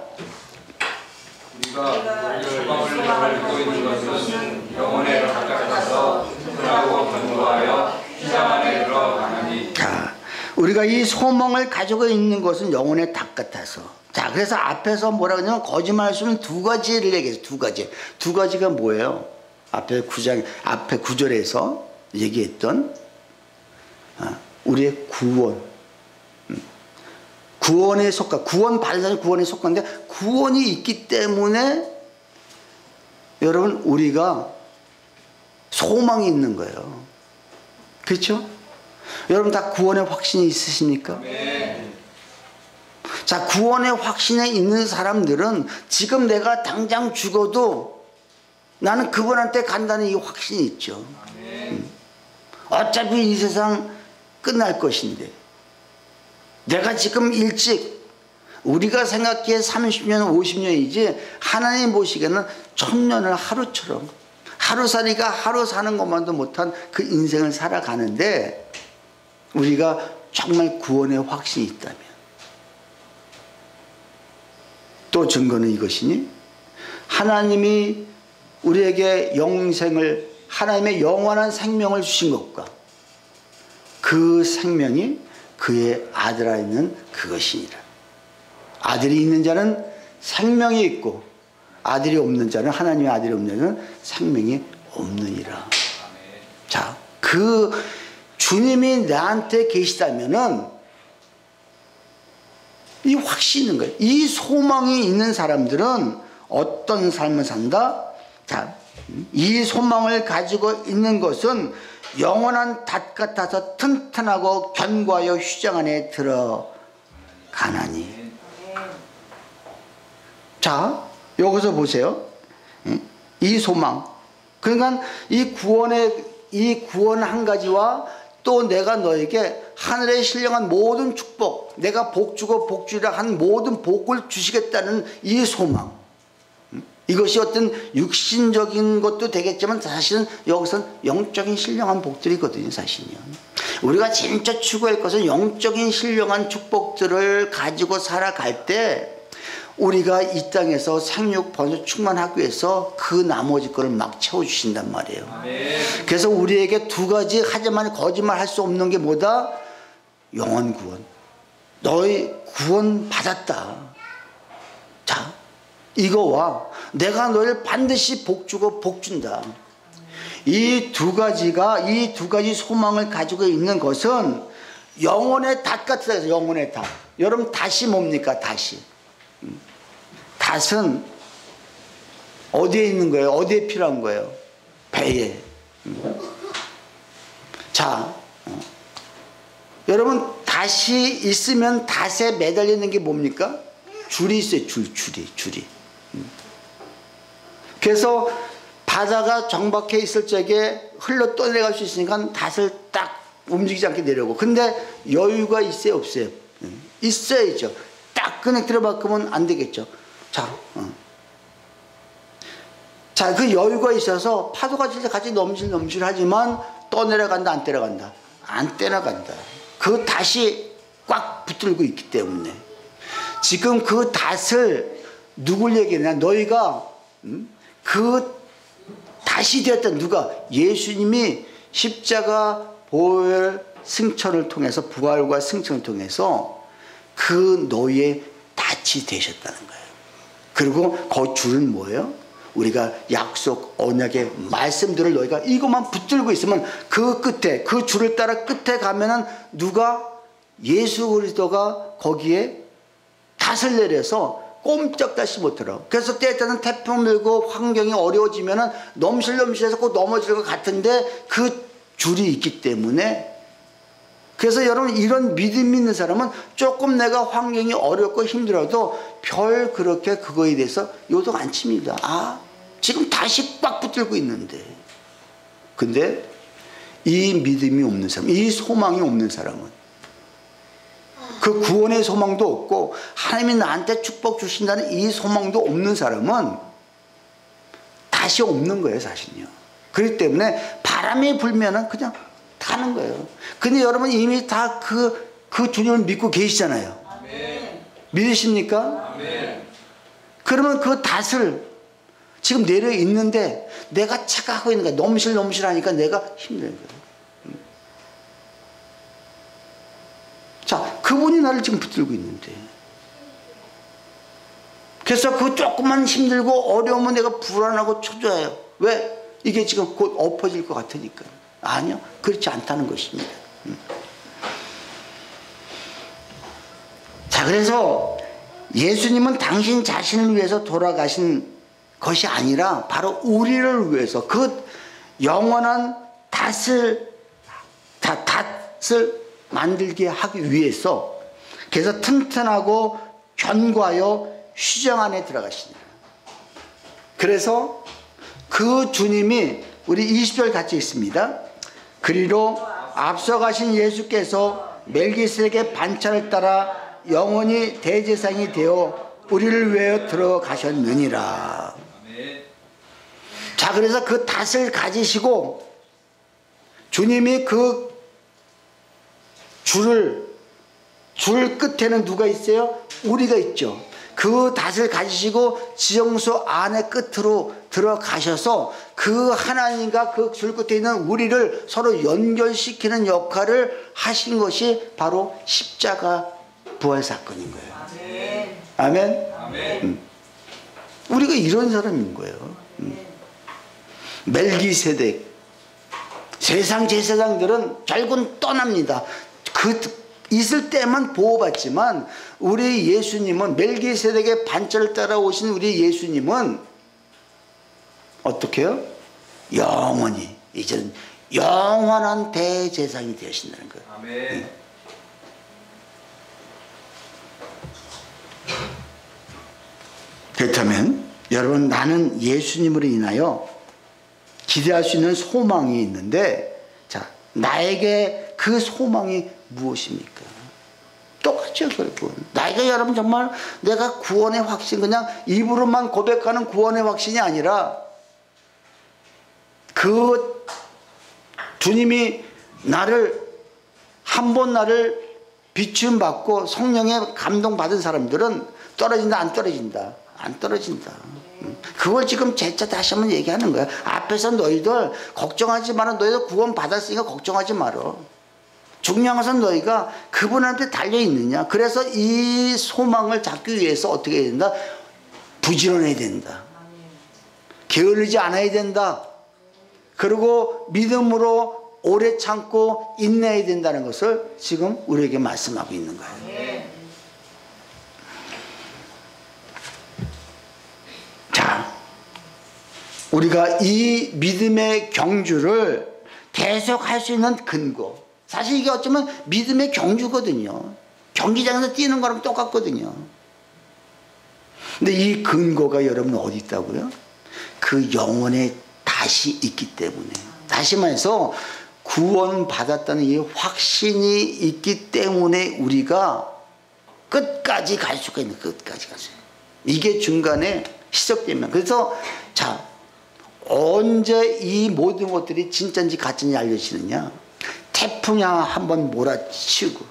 우리가 소망을 믿고 있는 것은 영혼에 가까워서 흔하고 견고하여 피장 안에 들어가나니. 자, 우리가 이 소망을 가지고 있는 것은 영혼에 닭 같아서. 자, 그래서 앞에서 뭐라 그러냐면 거짓말할 수 있는 두 가지를 얘기해서 두 가지가 뭐예요? 앞에 9절에서 얘기했던 우리의 구원. 구원에 속한, 구원 받은 사람이 구원에 속한데, 구원이 있기 때문에 여러분 우리가 소망이 있는 거예요. 그렇죠? 여러분 다 구원의 확신이 있으십니까? 네. 자, 구원의 확신에 있는 사람들은 지금 내가 당장 죽어도 나는 그분한테 간다는 이 확신이 있죠. 어차피 이 세상 끝날 것인데, 내가 지금 일찍, 우리가 생각해 30년 50년이지 하나님 보시기에는 1000년을 하루처럼, 하루살이가 하루 사는 것만도 못한 그 인생을 살아가는데, 우리가 정말 구원의 확신이 있다면, 또 증거는 이것이니, 하나님이 우리에게 영생을, 하나님의 영원한 생명을 주신 것과 그 생명이 그의 아들 안에 있는 그것이니라. 아들이 있는 자는 생명이 있고, 아들이 없는 자는, 하나님의 아들이 없는 자는 생명이 없느니라. 자, 그 주님이 나한테 계시다면은 이 확신이 있는 거예요. 이 소망이 있는 사람들은 어떤 삶을 산다? 자, 이 소망을 가지고 있는 것은 영원한 닷 같아서 튼튼하고 견고하여 휴장 안에 들어가나니. 자, 여기서 보세요. 이 소망. 그러니까 이 구원 한 가지와 또 내가 너에게 하늘에 신령한 모든 축복, 내가 복주고 복주리라 한 모든 복을 주시겠다는 이 소망. 이것이 어떤 육신적인 것도 되겠지만 사실은 여기서는 영적인 신령한 복들이거든요. 사실은요. 우리가 진짜 추구할 것은 영적인 신령한 축복들을 가지고 살아갈 때 우리가 이 땅에서 생육 번수 충만하기 위해서 그 나머지 거를 막 채워주신단 말이에요. 그래서 우리에게 두 가지 하지만 거짓말 할 수 없는 게 뭐다? 영원 구원. 너희 구원 받았다. 자, 이거와 내가 너를 반드시 복주고 복준다. 이 두 가지 소망을 가지고 있는 것은 영혼의 닷 같다 해서 영혼의 닷. 여러분 닷이 뭡니까? 닷이. 닷은 어디에 있는 거예요? 어디에 필요한 거예요? 배에. 자, 여러분 닷이 있으면 닷에 매달려 있는 게 뭡니까? 줄이 있어요. 줄이. 그래서 바다가 정박해 있을 적에 흘러 떠내려갈 수 있으니까 닷을 딱 움직이지 않게 내려오고. 근데 여유가 있어요? 없어요? 있어야죠. 딱 그냥 들어박으면 안 되겠죠. 자, 그 여유가 있어서 파도가 질 때 같이 넘실 하지만 떠내려간다, 안 때려간다? 안 때려간다. 그 닷이 꽉 붙들고 있기 때문에. 지금 그 닷을 누굴 얘기하냐? 너희가 그 닷이 되었다. 누가? 예수님이 십자가 보혈 승천을 통해서, 부활과 승천을 통해서 그 너희의 닷이 되셨다는 거예요. 그리고 그 줄은 뭐예요? 우리가 약속, 언약의 말씀들을 너희가 이것만 붙들고 있으면 그 끝에, 그 줄을 따라 끝에 가면은 누가? 예수 그리스도가 거기에 닷을 내려서 꼼짝다시 못하라고. 그래서 때에 따른 태풍 밀고 환경이 어려워지면은 넘실넘실해서 꼭 넘어질 것 같은데 그 줄이 있기 때문에. 그래서 여러분 이런 믿음 있는 사람은 조금 내가 환경이 어렵고 힘들어도 별 그렇게 그거에 대해서 요동 안 칩니다. 아, 지금 다시 꽉 붙들고 있는데. 근데 이 믿음이 없는 사람, 이 소망이 없는 사람은, 그 구원의 소망도 없고 하나님이 나한테 축복 주신다는 이 소망도 없는 사람은 다시 없는 거예요, 사실은요. 그렇기 때문에 바람이 불면은 그냥 타는 거예요. 근데 여러분 이미 다 그 주님을 믿고 계시잖아요. 아멘. 믿으십니까? 아멘. 그러면 그 닷을 지금 내려 있는데 내가 착각하고 있는 거야. 넘실넘실하니까 내가 힘든 거예요. 자, 그분이 나를 지금 붙들고 있는데. 그래서 그 조금만 힘들고 어려우면 내가 불안하고 초조해요. 왜? 이게 지금 곧 엎어질 것 같으니까. 아니요, 그렇지 않다는 것입니다. 자, 그래서 예수님은 당신 자신을 위해서 돌아가신 것이 아니라 바로 우리를 위해서 그 영원한 닷을 만들게 하기 위해서, 그래서 튼튼하고 견고하여 휴정 안에 들어가시니라. 그래서 그 주님이, 우리 20절 같이 있습니다. 그리로 앞서가신 예수께서 멜기세덱의 반차를 따라 영원히 대제사장이 되어 우리를 위하여 들어가셨느니라. 자, 그래서 그 닷을 가지시고 주님이 그 줄 끝에는 누가 있어요? 우리가 있죠. 그 닷을 가지시고 지정소 안에 끝으로 들어가셔서 그 하나님과 그 줄 끝에 있는 우리를 서로 연결시키는 역할을 하신 것이 바로 십자가 부활 사건인 거예요. 아멘. 아멘. 우리가 이런 사람인 거예요. 멜기세덱, 세상 제사장들은 결국은 떠납니다. 그 있을 때만 보호받지만 우리 예수님은, 멜기세덱의 반차를 따라오신 우리 예수님은 어떻게 해요? 영원히, 이제는 영원한 대제사장이 되신다는 거예요. 아멘. 그렇다면 여러분, 나는 예수님으로 인하여 기대할 수 있는 소망이 있는데, 자, 나에게 그 소망이 무엇입니까? 똑같죠, 결국은. 나에게 여러분 정말 내가 구원의 확신, 그냥 입으로만 고백하는 구원의 확신이 아니라 그 주님이 나를 비추음 받고 성령의 감동 받은 사람들은 떨어진다, 안 떨어진다? 안 떨어진다. 그걸 지금 재차 다시 한번 얘기하는 거야. 앞에서 너희들 걱정하지 마라. 너희들 구원 받았으니까 걱정하지 마라. 중요한 것은 너희가 그분한테 달려있느냐. 그래서 이 소망을 잡기 위해서 어떻게 해야 된다? 부지런해야 된다. 게을르지 않아야 된다. 그리고 믿음으로 오래 참고 인내해야 된다는 것을 지금 우리에게 말씀하고 있는 거예요. 자, 우리가 이 믿음의 경주를 계속 할 수 있는 근거, 사실 이게 어쩌면 믿음의 경주거든요. 경기장에서 뛰는 거랑 똑같거든요. 근데 이 근거가 여러분 어디 있다고요? 그 영혼에 다시 있기 때문에, 다시 말해서 구원받았다는 이 확신이 있기 때문에 우리가 끝까지 갈 수가 있는, 끝까지 갈 수 있는, 이게 중간에 시작되면, 그래서 자, 언제 이 모든 것들이 진짜인지 가짜인지 알려지느냐? 태풍이 한번 몰아치고,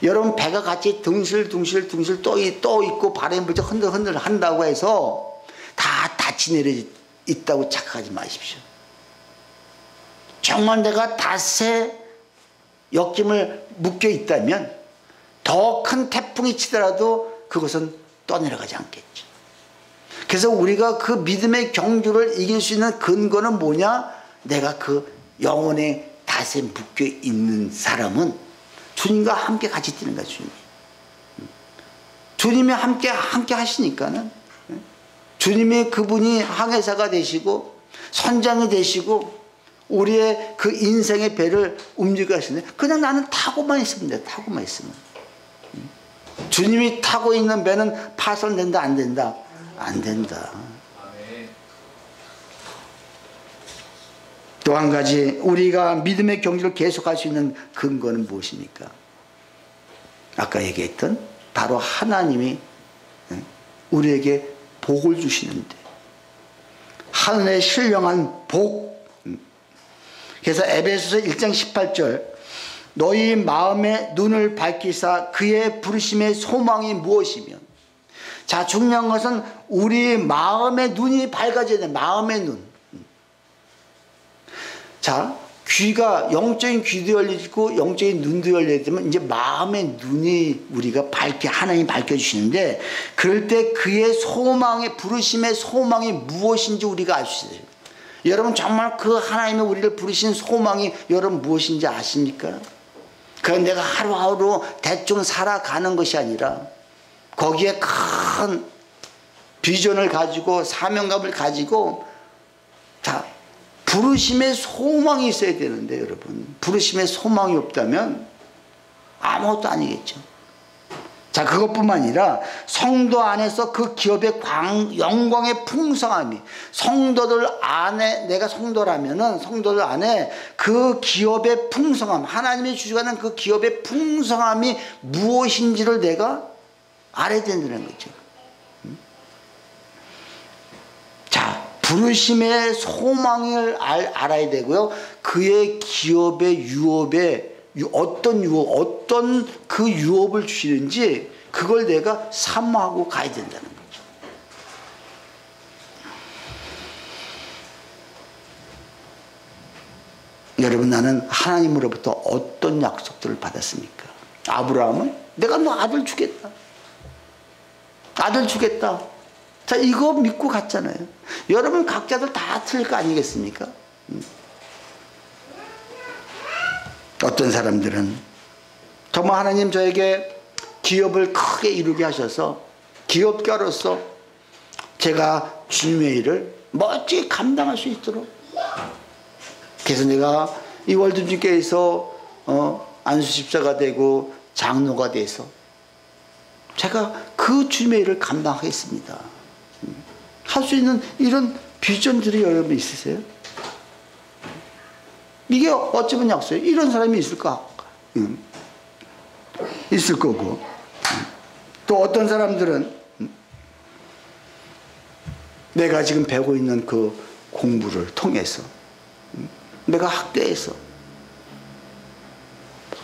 여러분 배가 같이 둥실둥실 떠 있고 바람이 불자 흔들흔들 한다고 해서 다 닻이 내려 있다고 착각하지 마십시오. 정말 내가 닷에 역짐을 묶여 있다면 더 큰 태풍이 치더라도 그것은 떠내려가지 않겠죠. 그래서 우리가 그 믿음의 경주를 이길 수 있는 근거는 뭐냐? 내가 그 영혼의 닷에 묶여 있는 사람은 주님과 함께 같이 뛰는 거야. 주님이 함께 하시니까는, 주님이 그분이 항해사가 되시고 선장이 되시고 우리의 그 인생의 배를 움직여 하시는데, 그냥 나는 타고만 있으면 돼. 타고만 있으면. 주님이 타고 있는 배는 파손된다, 안 된다? 안 된다. 또 한 가지, 우리가 믿음의 경주를 계속할 수 있는 근거는 무엇입니까? 아까 얘기했던 바로 하나님이 우리에게 복을 주시는데, 하늘의 신령한 복. 그래서 에베소서 1장 18절, 너희 마음의 눈을 밝히사 그의 부르심의 소망이 무엇이며. 자, 중요한 것은 우리 마음의 눈이 밝아져야 돼. 마음의 눈. 자, 귀가, 영적인 귀도 열리고 영적인 눈도 열려야 되면 이제 마음의 눈이 우리가 하나님이 밝혀주시는데, 그럴 때 그의 소망의, 부르심의 소망이 무엇인지 우리가 알 수 있어요. 여러분 정말 그 하나님의 우리를 부르신 소망이 여러분 무엇인지 아십니까? 그건 내가 하루하루 대충 살아가는 것이 아니라 거기에 큰 비전을 가지고 사명감을 가지고 자, 부르심의 소망이 있어야 되는데 여러분, 부르심의 소망이 없다면 아무것도 아니겠죠. 자, 그것뿐만 아니라 성도 안에서 그 기업의 영광의 풍성함이, 성도들 안에, 내가 성도라면은 성도들 안에 그 기업의 풍성함, 하나님이 주시는 그 기업의 풍성함이 무엇인지를 내가 알아야 된다는 거죠. 자, 부르심의 소망을 알아야 되고요. 그의 기업의 유업에 어떤 유업, 어떤 그 유업을 주시는지 그걸 내가 사모하고 가야 된다는 거죠. 여러분, 나는 하나님으로부터 어떤 약속들을 받았습니까? 아브라함은 내가 너 아들 주겠다. 아들 주겠다. 자, 이거 믿고 갔잖아요. 여러분 각자들 다 틀릴 거 아니겠습니까? 어떤 사람들은 정말 하나님 저에게 기업을 크게 이루게 하셔서 기업가로서 제가 주님의 일을 멋지게 감당할 수 있도록, 그래서 내가 이 월드주님께서 안수집사가 되고 장로가 돼서 제가 그 주님의 일을 감당하겠습니다. 할 수 있는 이런 비전들이 여러분 있으세요? 이게 어쩌면 약속이에요. 이런 사람이 있을까? 있을 거고. 또 어떤 사람들은 내가 지금 배우고 있는 그 공부를 통해서, 내가 학교에서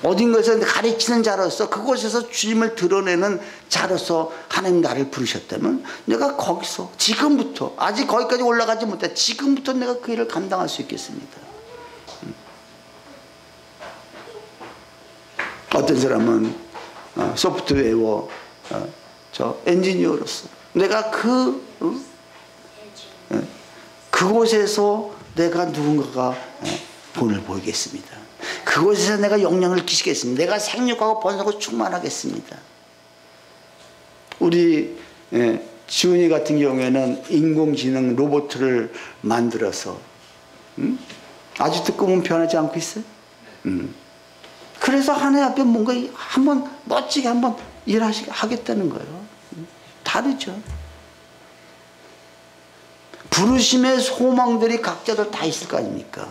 어딘가에서 가르치는 자로서, 그곳에서 주님을 드러내는 자로서 하나님 나를 부르셨다면 내가 거기서 지금부터, 아직 거기까지 올라가지 못해 지금부터 내가 그 일을 감당할 수 있겠습니다. 어떤 사람은 소프트웨어 저 엔지니어로서 내가 그곳에서 내가 누군가가 본을 보이겠습니다. 그곳에서 내가 영향을 끼치겠습니다. 내가 생육하고 번성하고 충만하겠습니다. 우리 지훈이 같은 경우에는 인공지능 로봇을 만들어서 아직도 꿈은 변하지 않고 있어요. 그래서 하나님 앞에 뭔가 한번 멋지게 한번 일하겠다는 거예요. 다르죠. 부르심의 소망들이 각자들 다 있을 거 아닙니까?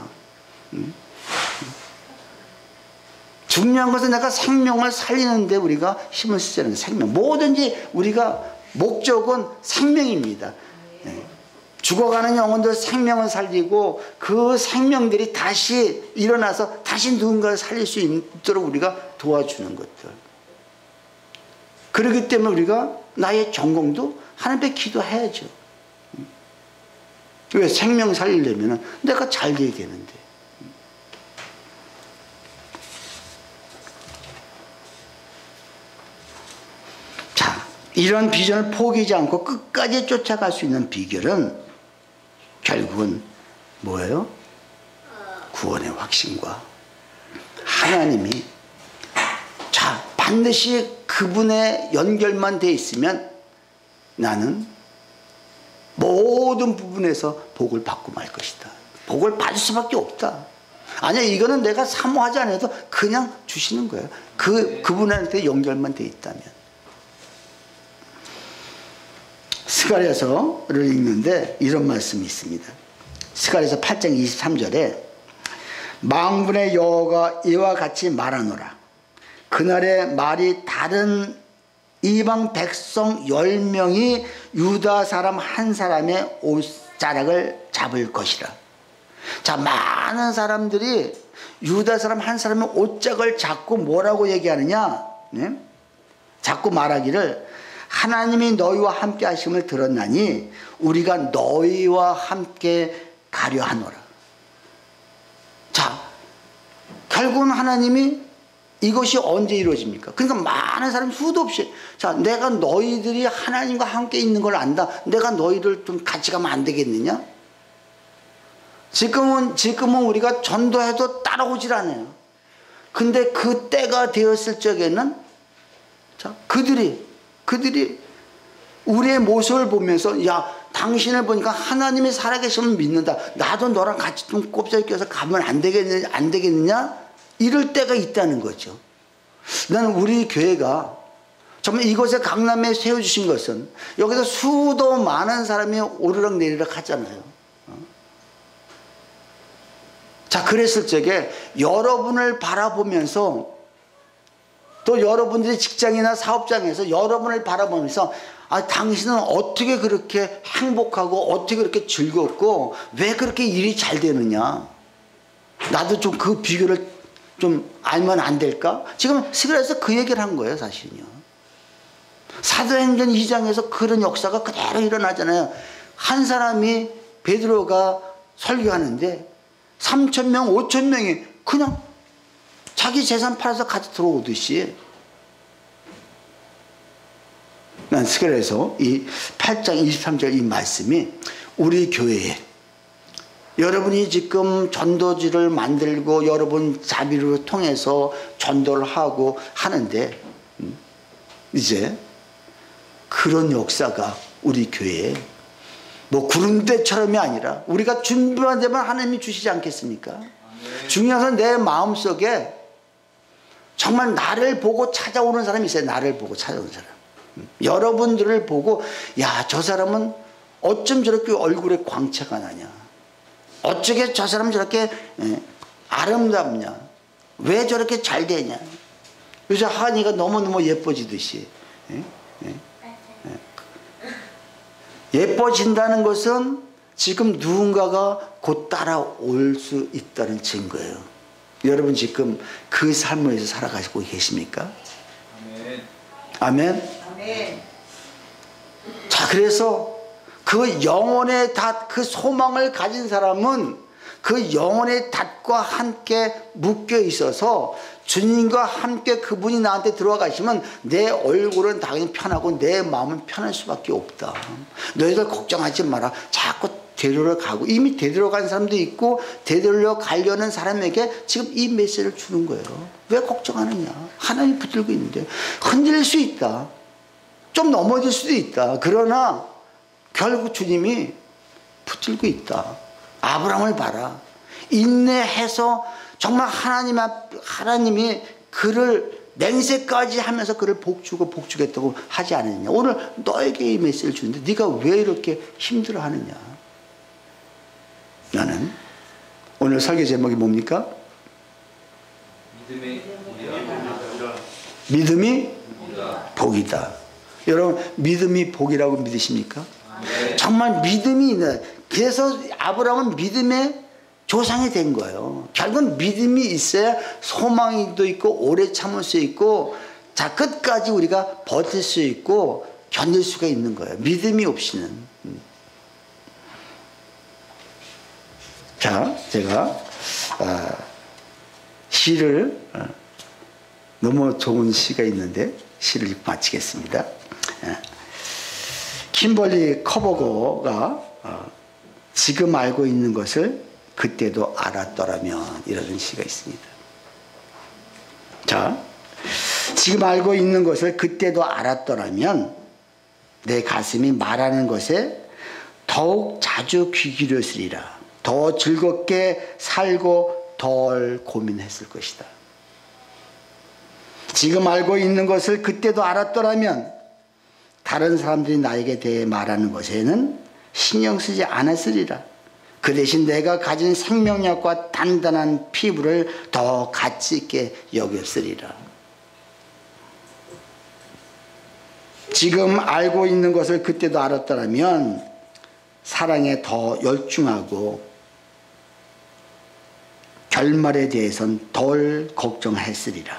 중요한 것은 내가 생명을 살리는데 우리가 힘을 쓰자는 거예요. 생명. 뭐든지 우리가 목적은 생명입니다. 죽어가는 영혼들 생명을 살리고 그 생명들이 다시 일어나서 다시 누군가를 살릴 수 있도록 우리가 도와주는 것들. 그렇기 때문에 우리가 나의 전공도 하나님 앞에 기도해야죠. 왜? 생명 살리려면 내가 잘 돼야 되는데. 자, 이런 비전을 포기하지 않고 끝까지 쫓아갈 수 있는 비결은 결국은 뭐예요? 구원의 확신과 하나님이 자, 반드시 그분의 연결만 돼 있으면 나는 모든 부분에서 복을 받고 말 것이다. 복을 받을 수밖에 없다. 아니야, 이거는 내가 사모하지 않아도 그냥 주시는 거예요. 그분한테 연결만 돼 있다면. 스가랴서를 읽는데 이런 말씀이 있습니다. 스가랴서 8장 23절에 만군의 여호와가 이와 같이 말하노라. 그날에 말이 다른 이방 백성 10명이 유다 사람 한 사람의 옷자락을 잡을 것이라. 자, 많은 사람들이 유다 사람 한 사람의 옷자락을 잡고 뭐라고 얘기하느냐? 네? 자꾸 말하기를 하나님이 너희와 함께 하심을 들었나니 우리가 너희와 함께 가려 하노라. 자, 결국은 하나님이 이것이 언제 이루어집니까? 그러니까 많은 사람이 수도 없이 자, 내가 너희들이 하나님과 함께 있는 걸 안다. 내가 너희들 좀 같이 가면 안 되겠느냐? 지금은 우리가 전도해도 따라오질 않아요. 근데 그 때가 되었을 적에는 자, 그들이 우리의 모습을 보면서 야, 당신을 보니까 하나님이 살아계시면 믿는다. 나도 너랑 같이 좀 꼽사리 껴서 가면 안 되겠느냐? 이럴 때가 있다는 거죠. 나는 우리 교회가 정말 이곳에 강남에 세워주신 것은 여기서 수도 많은 사람이 오르락내리락 하잖아요. 자, 그랬을 적에 여러분을 바라보면서 또 여러분들이 직장이나 사업장에서 여러분을 바라보면서 아, 당신은 어떻게 그렇게 행복하고 어떻게 그렇게 즐겁고 왜 그렇게 일이 잘 되느냐? 나도 좀 그 비결을 좀 알면 안 될까? 지금 스그라에서 그 얘기를 한 거예요, 사실은요. 사도행전 2장에서 그런 역사가 그대로 일어나잖아요. 한 사람이 베드로가 설교하는데 3,000명, 5,000명이 그냥 자기 재산 팔아서 같이 들어오듯이. 난 스그라에서 이 8장 23절 이 말씀이 우리 교회에 여러분이 지금 전도지를 만들고 여러분 자비를 통해서 전도를 하고 하는데 이제 그런 역사가 우리 교회에 뭐 구름대처럼이 아니라 우리가 준비만 되면 하나님이 주시지 않겠습니까? 중요한 건 내 마음속에 정말 나를 보고 찾아오는 사람이 있어요. 나를 보고 찾아오는 사람. 여러분들을 보고 야, 저 사람은 어쩜 저렇게 얼굴에 광채가 나냐, 어쩌게 저 사람은 저렇게 아름답냐, 왜 저렇게 잘 되냐. 요새 하은이가 너무너무 예뻐지듯이 예뻐진다는 것은 지금 누군가가 곧 따라올 수 있다는 증거예요. 여러분 지금 그 삶을 위해서 살아가시고 계십니까? 아멘. 아멘. 자, 그래서 그 영혼의 닷, 그 소망을 가진 사람은 그 영혼의 닷과 함께 묶여 있어서 주님과 함께 그분이 나한테 들어와 가시면 내 얼굴은 당연히 편하고 내 마음은 편할 수밖에 없다. 너희들 걱정하지 마라. 자꾸 되돌려 가고, 이미 되돌려 간 사람도 있고 되돌려 가려는 사람에게 지금 이 메시지를 주는 거예요. 왜 걱정하느냐? 하나님이 붙들고 있는데. 흔들릴 수 있다, 좀 넘어질 수도 있다. 그러나 결국 주님이 붙들고 있다. 아브라함을 봐라. 인내해서 정말 하나님이 그를 맹세까지 하면서 그를 복주겠다고 하지 않았느냐. 오늘 너에게 이 메시지를 주는데 네가 왜 이렇게 힘들어하느냐. 나는 오늘 설교 제목이 뭡니까? 믿음이 복이다. 여러분 믿음이 복이라고 믿으십니까? 정말 믿음이 있는. 그래서 아브라함은 믿음의 조상이 된 거예요. 결국은 믿음이 있어야 소망도 있고 오래 참을 수 있고 자, 끝까지 우리가 버틸 수 있고 견딜 수가 있는 거예요. 믿음이 없이는. 자, 제가 시를 너무 좋은 시가 있는데 시를 읽고 마치겠습니다. kimberly 커버거가 지금 알고 있는 것을 그때도 알았더라면 이라는 시가 있습니다. 자, 지금 알고 있는 것을 그때도 알았더라면 내 가슴이 말하는 것에 더욱 자주 귀 기울였으리라. 더 즐겁게 살고 덜 고민했을 것이다. 지금 알고 있는 것을 그때도 알았더라면 다른 사람들이 나에게 대해 말하는 것에는 신경 쓰지 않았으리라. 그 대신 내가 가진 생명력과 단단한 피부를 더 가치 있게 여겼으리라. 지금 알고 있는 것을 그때도 알았더라면 사랑에 더 열중하고 결말에 대해서는 덜 걱정했으리라.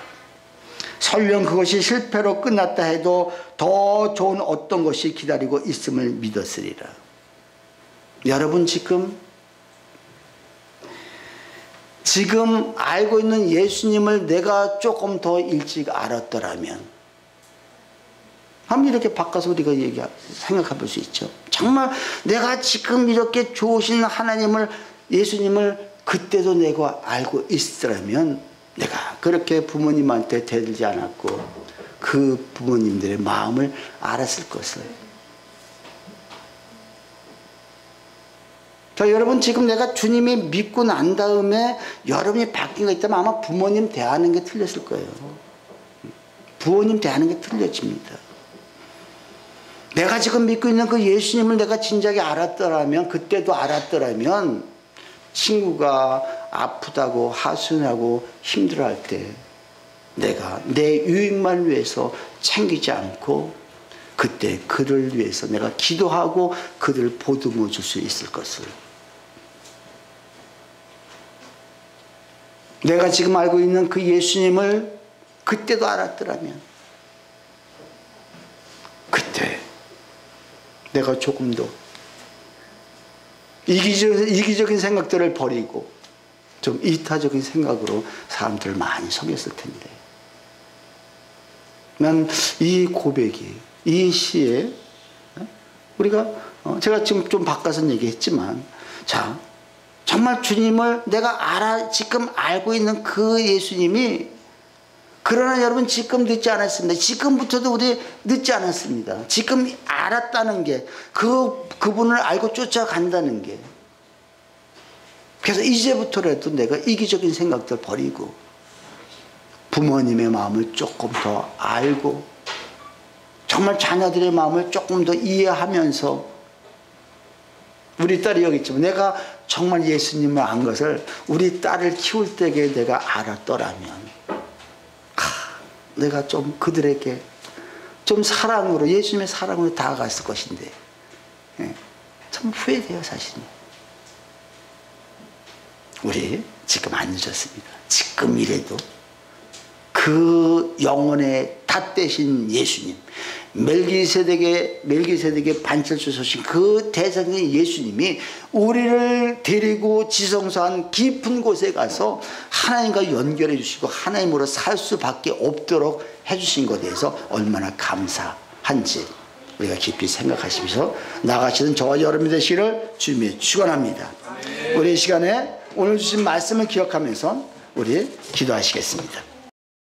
설령 그것이 실패로 끝났다 해도 더 좋은 어떤 것이 기다리고 있음을 믿었으리라. 여러분 지금 알고 있는 예수님을 내가 조금 더 일찍 알았더라면, 한번 이렇게 바꿔서 우리가 생각해 볼 수 있죠. 정말 내가 지금 이렇게 좋으신 하나님을, 예수님을 그때도 내가 알고 있으라면 내가 그렇게 부모님한테 대들지 않았고 그 부모님들의 마음을 알았을 것을. 자, 여러분 지금 내가 주님이 믿고 난 다음에 여러분이 바뀐 거 있다면 아마 부모님 대하는 게 틀렸을 거예요. 부모님 대하는 게 틀려집니다. 내가 지금 믿고 있는 그 예수님을 내가 진작에 알았더라면, 그때도 알았더라면 친구가 아프다고 하소연하고 힘들어할 때 내가 내 유익만 위해서 챙기지 않고 그때 그를 위해서 내가 기도하고 그들을 보듬어 줄 수 있을 것을. 내가 지금 알고 있는 그 예수님을 그때도 알았더라면 그때 내가 조금 더 이기적인 생각들을 버리고 좀 이타적인 생각으로 사람들을 많이 속였을 텐데. 난 이 고백이, 이 시에 우리가 제가 지금 좀 바꿔서 얘기했지만, 자, 정말 주님을 내가 지금 알고 있는 그 예수님이, 그러나 여러분 지금 늦지 않았습니다. 지금부터도 우리 늦지 않았습니다. 지금 알았다는 게, 그분을 알고 쫓아간다는 게. 그래서 이제부터라도 내가 이기적인 생각들 버리고 부모님의 마음을 조금 더 알고 정말 자녀들의 마음을 조금 더 이해하면서, 우리 딸이 여기 있지만 내가 정말 예수님을 안 것을 우리 딸을 키울 때에 내가 알았더라면 내가 좀 그들에게 좀 사랑으로, 예수님의 사랑으로 다가갔을 것인데, 참 후회돼요 사실은. 우리 지금 안 늦었습니다. 지금이라도 그 영혼의 닷대신 예수님, 멜기세덱의 반철 주소신 그 대성의 예수님이 우리를 데리고 지성소한 깊은 곳에 가서 하나님과 연결해 주시고 하나님으로 살 수밖에 없도록 해주신 것에 대해서 얼마나 감사한지 우리가 깊이 생각하시면서 나가시는 저와 여러분이 되시기를 주님의 축원합니다. 우리 이 시간에 오늘 주신 말씀을 기억하면서 우리 기도하시겠습니다.